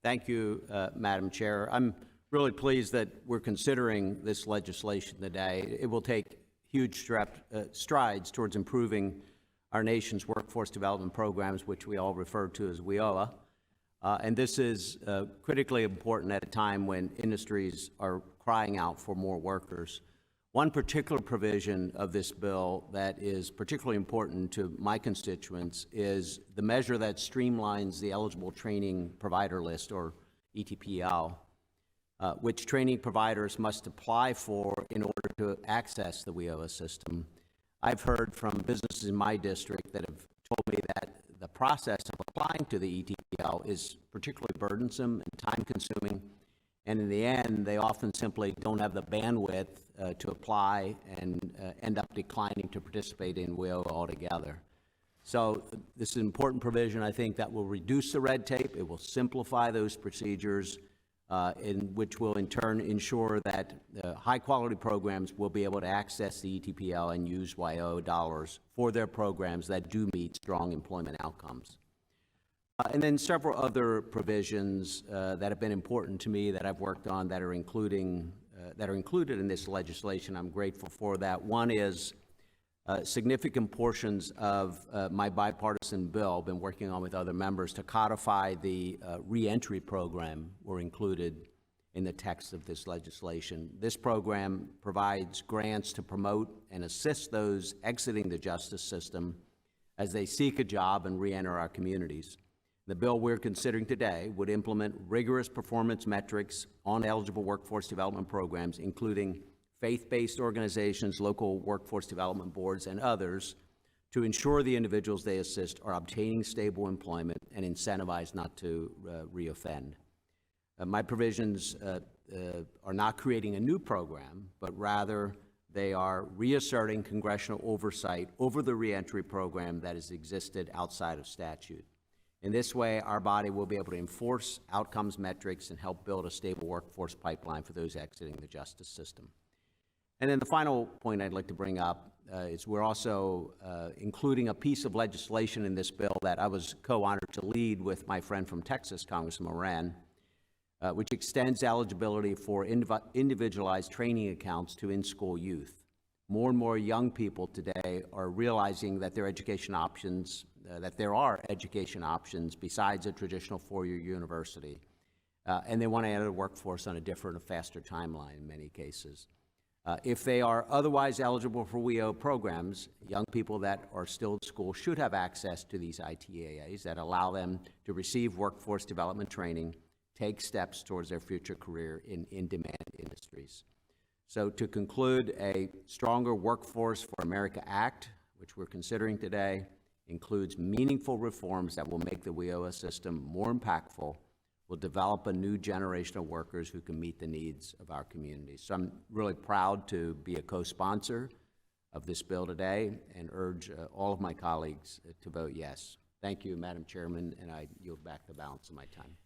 Thank you, Madam Chair. I'm really pleased that we're considering this legislation today. It will take huge strides towards improving our nation's workforce development programs, which we all refer to as WIOA. And this is critically important at a time when industries are crying out for more workers. One particular provision of this bill that is particularly important to my constituents is the measure that streamlines the eligible training provider list, or ETPL, which training providers must apply for in order to access the WIOA system. I've heard from businesses in my district that have told me that the process of applying to the ETPL is particularly burdensome and time-consuming, and in the end, they often simply don't have the bandwidth to apply and end up declining to participate in WIOA altogether. So this is an important provision, I think, that will reduce the red tape. It will simplify those procedures, which will in turn ensure that high-quality programs will be able to access the ETPL and use WIOA dollars for their programs that do meet strong employment outcomes. And then several other provisions that have been important to me that I've worked on that are included in this legislation. I'm grateful for that. One is significant portions of my bipartisan bill I've been working on with other members to codify the reentry program were included in the text of this legislation. This program provides grants to promote and assist those exiting the justice system as they seek a job and reenter our communities. The bill we're considering today would implement rigorous performance metrics on eligible workforce development programs, including faith-based organizations, local workforce development boards, and others, to ensure the individuals they assist are obtaining stable employment and incentivized not to reoffend. My provisions are not creating a new program, but rather they are reasserting congressional oversight over the reentry program that has existed outside of statute. In this way, our body will be able to enforce outcomes metrics and help build a stable workforce pipeline for those exiting the justice system. And then the final point I'd like to bring up is we're also including a piece of legislation in this bill that I was co-honored to lead with my friend from Texas, Congressman Moran, which extends eligibility for individualized training accounts to in-school youth. More and more young people today are realizing that there are education options besides a traditional four-year university, and they want to enter the workforce on a different and faster timeline in many cases. If they are otherwise eligible for WIO programs, young people that are still in school should have access to these ITAAs that allow them to receive workforce development training, take steps towards their future career in in-demand industries. So to conclude, a Stronger Workforce for America Act, which we're considering today, includes meaningful reforms that will make the WIOA system more impactful, will develop a new generation of workers who can meet the needs of our communities. So I'm really proud to be a co-sponsor of this bill today and urge all of my colleagues to vote yes. Thank you, Madam Chairman, and I yield back the balance of my time.